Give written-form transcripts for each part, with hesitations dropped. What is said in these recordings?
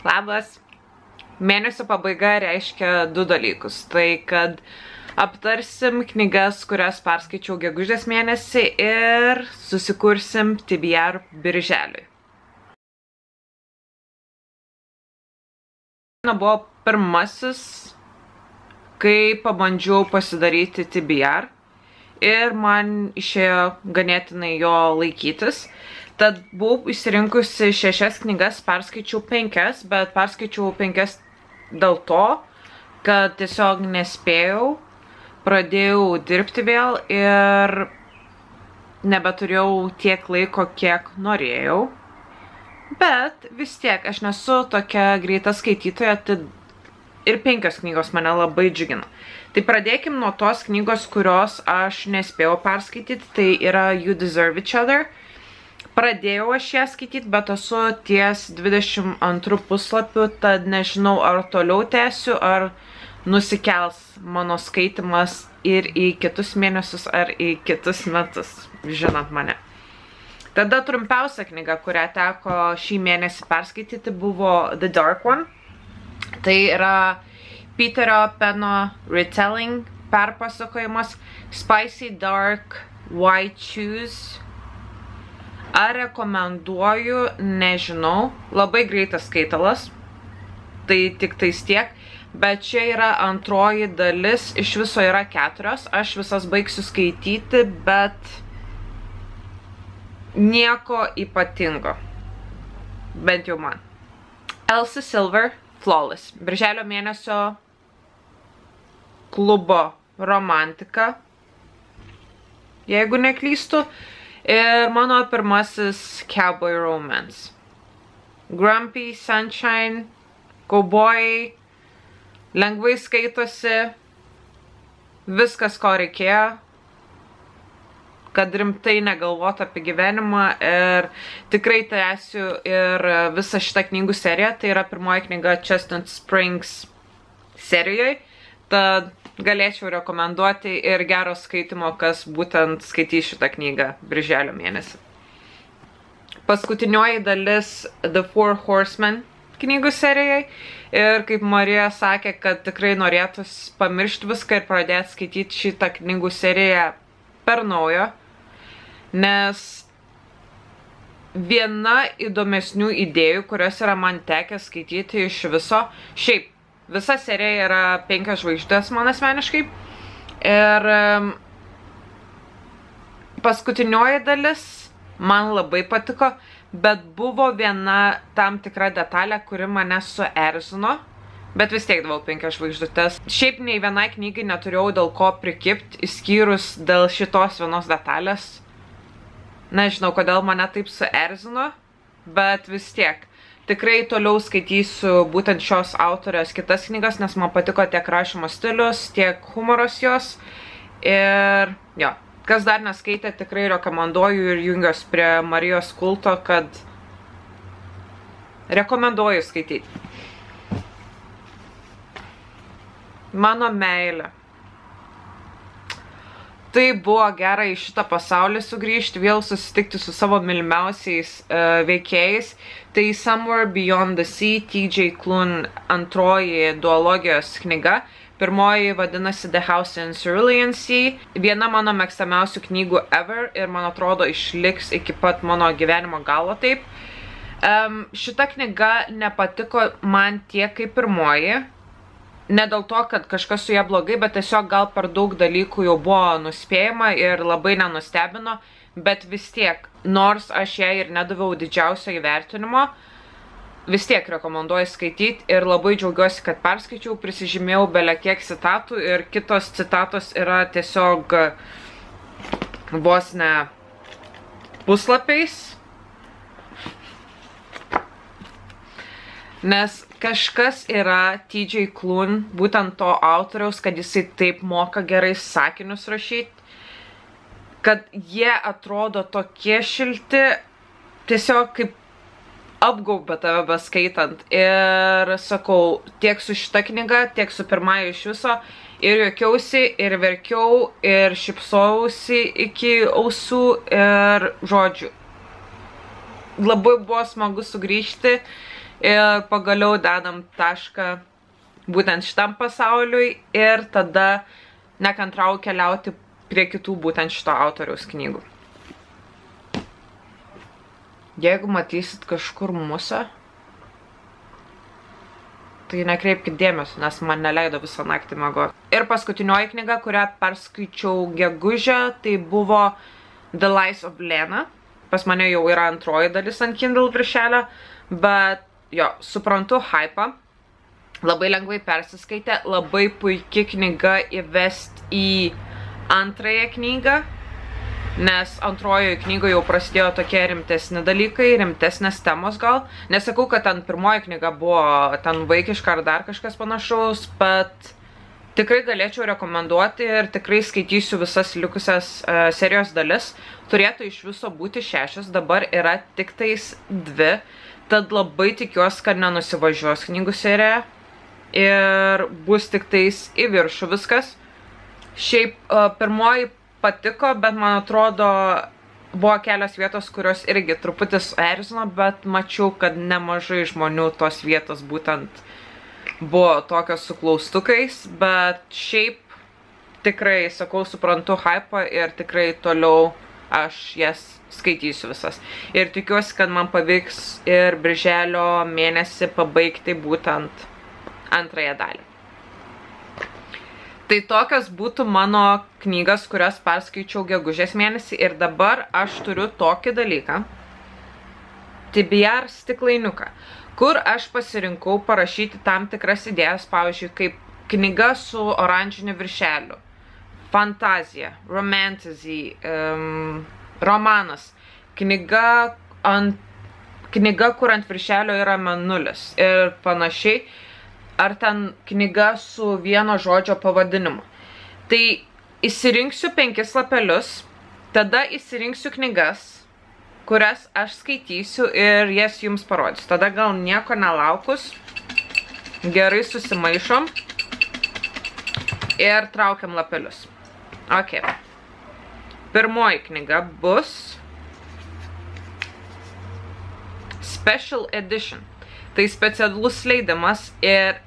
Labas. Mėnesio pabaiga reiškia du dalykus. Tai, kad aptarsim knygas, kurias perskaičiau gegužės mėnesį ir susikursim TBR birželiui. Buvo pirmasis, kai pabandžiau pasidaryti TBR ir man išėjo ganėtinai jo laikytis. Tad buvau išsirinkusi 6 knygas, perskaičiau 5, bet perskaičiau 5 dėl to, kad tiesiog nespėjau, pradėjau dirbti vėl ir nebeturėjau tiek laiko, kiek norėjau. Bet vis tiek, aš nesu tokia greita skaitytoja, tai ir 5 knygos mane labai džiugina. Tai pradėkim nuo tos knygos, kurios aš nespėjau perskaityti, tai yra You Deserve Each Other. Pradėjau aš ją skaityti, bet esu ties 22 puslapių, tad nežinau, ar toliau tęsiu, ar nusikels mano skaitimas ir į kitus mėnesius, ar į kitus metus, žinant mane. Tada trumpiausia knyga, kurią teko šį mėnesį perskaityti, buvo The Dark One. Tai yra Peterio Peno retelling perpasakojimas Spicy Dark White Shoes. Ar rekomenduoju, nežinau, labai greitas skaitalas, tai tik tais tiek, bet čia yra antroji dalis, iš viso yra 4, aš visas baigsiu skaityti, bet nieko ypatingo, bent jau man. Elsie Silver, Flawless, birželio mėnesio klubo romantika, jeigu neklystu. Ir mano pirmasis cowboy romance. Grumpy, Sunshine, kaubojai, lengvai skaitosi, viskas, ko reikėjo, kad rimtai negalvotų apie gyvenimą ir tikrai tęsiu ir visą šitą knygų seriją. Tai yra pirmoji knyga Chestnut Springs serijoje, tad galėčiau rekomenduoti ir gero skaitimo, kas būtent skaitys šitą knygą birželio mėnesį. Paskutinioji dalis The Four Horsemen knygų serijai. Ir kaip Marija sakė, kad tikrai norėtųsi pamiršti viską ir pradėti skaityti šitą knygų seriją per naujo. Nes viena įdomesnių idėjų, kurios yra man tekę skaityti iš viso, šiaip, visa serija yra 5 žvaigždės man asmeniškai. Ir paskutinioji dalis man labai patiko, bet buvo viena tam tikra detalė, kuri mane suerzino. Bet vis tiek davau 5 žvaigždutes. Šiaip nei vienai knygai neturėjau dėl ko prikipti, išskyrus dėl šitos vienos detalės. Nežinau, kodėl mane taip suerzino, bet vis tiek. Tikrai toliau skaitysiu būtent šios autorės kitas knygas, nes man patiko tiek rašymo stilius, tiek humoras jos. Ir jo, kas dar neskaitė, tikrai rekomenduoju ir jungiuos prie Marijos kulto, kad rekomenduoju skaityti. Mano meilė. Tai buvo gera į šitą pasaulį sugrįžti, vėl susitikti su savo mylimiausiais veikėjais. Tai Somewhere Beyond the Sea, T.J. Klune antroji duologijos knyga. Pirmoji vadinasi The House in Cerulean Sea. Viena mano mėgstamiausių knygų ever ir man atrodo išliks iki pat mano gyvenimo galo taip. Šita knyga nepatiko man tiek kaip pirmoji. Ne dėl to, kad kažkas su ją blogai, bet tiesiog gal per daug dalykų jau buvo nuspėjama ir labai nenustebino, bet vis tiek, nors aš ją ir nedaviau didžiausio įvertinimo, vis tiek rekomenduoju skaityti ir labai džiaugiuosi, kad perskaičiau, prisižymėjau bele kiek citatų ir kitos citatos yra tiesiog vos ne puslapiais. Nes kažkas yra T.J. Klune, būtent to autoriaus, kad jisai taip moka gerai sakinius rašyti, kad jie atrodo tokie šilti, tiesiog kaip apgaubia tave beskaitant. Ir sakau, tiek su šita knyga, tiek su pirmąja iš viso, ir juokiausi, ir verkiau, ir šypsojausi iki ausų, ir žodžiu. Labai buvo smagu sugrįžti ir pagaliau dedam tašką būtent šitam pasauliui ir tada nekantrauju keliauti prie kitų būtent šito autoriaus knygų. Jeigu matysit kažkur musę, tai nekreipkit dėmesio, nes man neleido visą naktį miegoti. Ir paskutinioji knyga, kurią perskaičiau gegužę, tai buvo The Lies of Lena. Pas mane jau yra antroji dalis ant Kindle viršelio, bet jo, suprantu hypą. Labai lengvai persiskaitė, labai puiki knyga įvest į antrąją knygą, nes antrojoje knygoje jau prasidėjo tokie rimtesni dalykai, rimtesnės temos gal. Nesakau, kad ten pirmoji knyga buvo ten vaikiška ar dar kažkas panašaus, bet tikrai galėčiau rekomenduoti ir tikrai skaitysiu visas likusias serijos dalis. Turėtų iš viso būti 6, dabar yra tik tais 2, tad labai tikiuosi, kad nenusivažiuos knygų serija ir bus tik tais į viršų viskas. Šiaip pirmoji patiko, bet man atrodo buvo kelios vietos, kurios irgi truputį suerzino, bet mačiau, kad nemažai žmonių tos vietos būtent buvo tokios su klaustukais, bet šiaip tikrai, sakau, suprantu hypą ir tikrai toliau aš jas skaitysiu visas. Ir tikiuosi, kad man pavyks ir birželio mėnesį pabaigti būtent antrąją dalį. Tai tokios būtų mano knygas, kurias perskaičiau gegužės mėnesį ir dabar aš turiu tokį dalyką, TBR stiklainiuką, kur aš pasirinkau parašyti tam tikras idėjas, pavyzdžiui, kaip knyga su oranžiniu viršeliu, fantazija, romantasy, romanas, knyga, kur ant viršelio yra mėnulis ir panašiai. Ar ten knyga su vieno žodžio pavadinimu. Tai įsirinksiu 5 lapelius, tada įsirinksiu knygas, kurias aš skaitysiu ir jas jums parodysiu. Tada gal nieko nelaukus, gerai susimaišom ir traukiam lapelius. Ok. Pirmoji knyga bus Special Edition. Tai specialus leidimas ir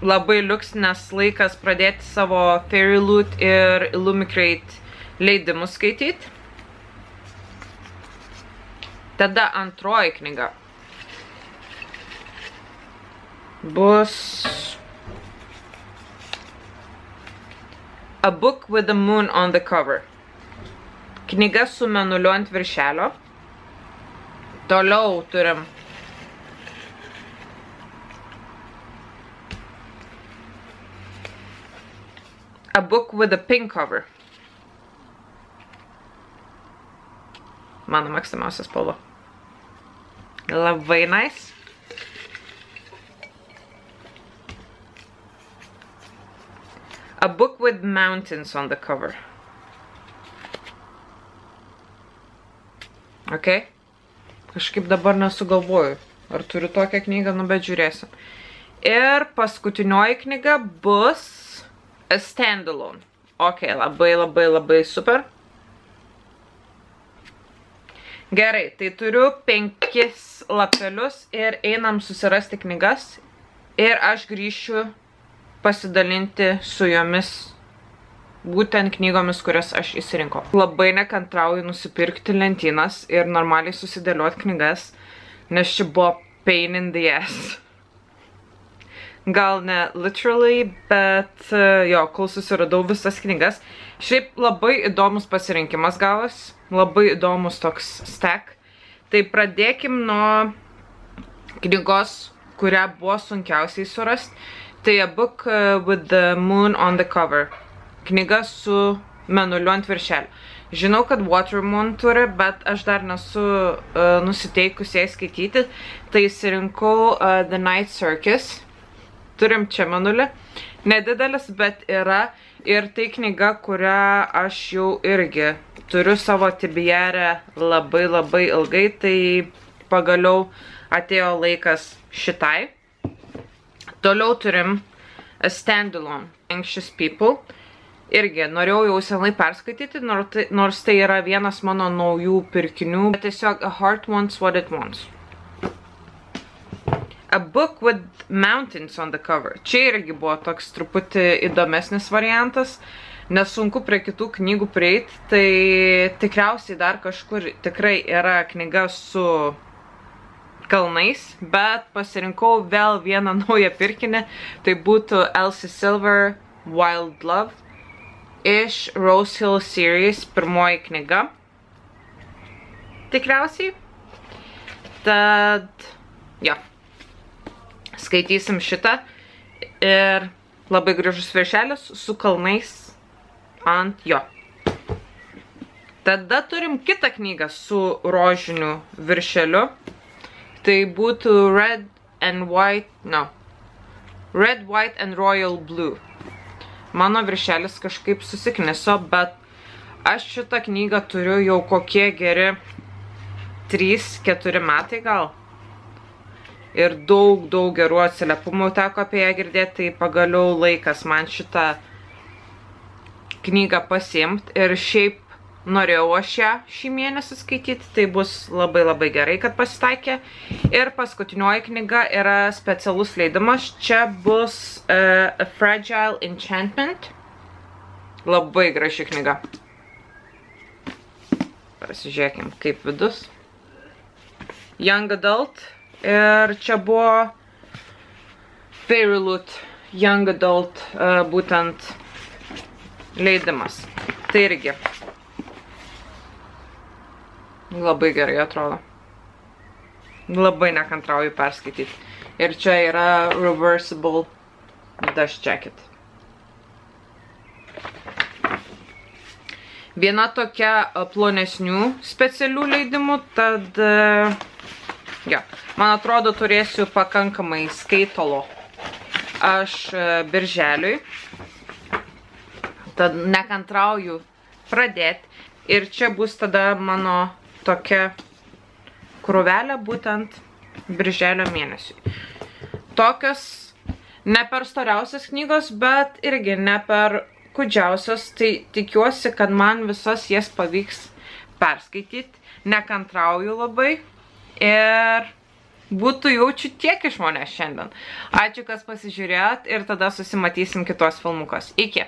labai liuks, nes laikas pradėti savo Fairyloot ir Illumicrate leidimus skaityti. Tada antroji knyga bus A Book with the Moon on the Cover. Knyga su mėnuliu ant viršelio. Toliau turim A Book with a Pink Cover. Mano mėgstamiausia spalva. Labai nice. A Book with Mountains on the Cover. Ok. Kažkaip dabar nesugalvoju. Ar turiu tokią knygą, nu bet žiūrėsim. Ir paskutinioji knyga bus A Standalone. Ok, labai super. Gerai, tai turiu 5 lapelius ir einam susirasti knygas. Ir aš grįšiu pasidalinti su jomis būtent knygomis, kurias aš įsirinkau. Labai nekantrauju nusipirkti lentynas ir normaliai susidėlioti knygas, nes čia buvo pain in the ass. Gal ne literally, bet jo, kol susiradau visas knygas. Šiaip labai įdomus pasirinkimas gavas, labai įdomus toks stack. Tai pradėkim nuo knygos, kurią buvo sunkiausiai surasti. Tai A Book with the Moon on the Cover. Knyga su mėnuliu ant viršelio. Žinau, kad Watermoon turi, bet aš dar nesu nusiteikus jai skaityti. Tai įsirinkau The Night Circus. Turim čia mėnulį. Nedidelis, bet yra. Ir tai knyga, kurią aš jau irgi turiu savo TBR labai ilgai. Tai pagaliau atėjo laikas šitai. Toliau turim A Standalone, Anxious People. Irgi norėjau jau senai perskaityti, nors tai yra vienas mano naujų pirkinių. Bet tiesiog A Heart Wants What It Wants. A Book with Mountains on the Cover. Čia irgi buvo toks truputį įdomesnis variantas, nesunku prie kitų knygų prieiti, tai tikriausiai dar kažkur tikrai yra knyga su kalnais, bet pasirinkau vėl vieną naują pirkinį, tai būtų Elsie Silver Wild Love iš Rose Hill series, pirmoji knyga. Tikriausiai. Tad, jo. Skaitysim šitą ir labai gražus viršelis su kalnais ant jo. Tada turim kitą knygą su rožiniu viršeliu. Tai būtų Red, White and Royal Blue. Mano viršelis kažkaip susikniso, bet aš šitą knygą turiu jau kokie geri 3-4 metai gal. Ir daug gerų atsiliepimų teko apie ją girdėti, tai pagaliau laikas man šitą knygą pasiimt. Ir šiaip norėjau aš ją šį mėnesį skaityti, tai bus labai gerai, kad pasitaikė. Ir paskutinioji knyga yra specialus leidimas. Čia bus A Fragile Enchantment. Labai graži knyga. Pasižiūrėkim, kaip vidus. Young Adult. Ir čia buvo Fairyloot Young Adult būtent leidimas. Tai irgi labai gerai atrodo. Labai nekantrauju perskaityti. Ir čia yra Reversible Dust Jacket. Viena tokia plonesnių specialių leidimų, tad jo, man atrodo turėsiu pakankamai skaitalo aš birželiui. Tad nekantrauju pradėti. Ir čia bus tada mano tokia krūvelė būtent birželio mėnesiui. Tokios ne per storiausias knygos, bet irgi ne per kūdžiausios. Tai tikiuosi, kad man visas jas pavyks perskaityti. Nekantrauju labai. Ir būtų jaučiu tiek iš manęs šiandien. Ačiū, kas pasižiūrėjot ir tada susimatysim kitos filmukas. Iki!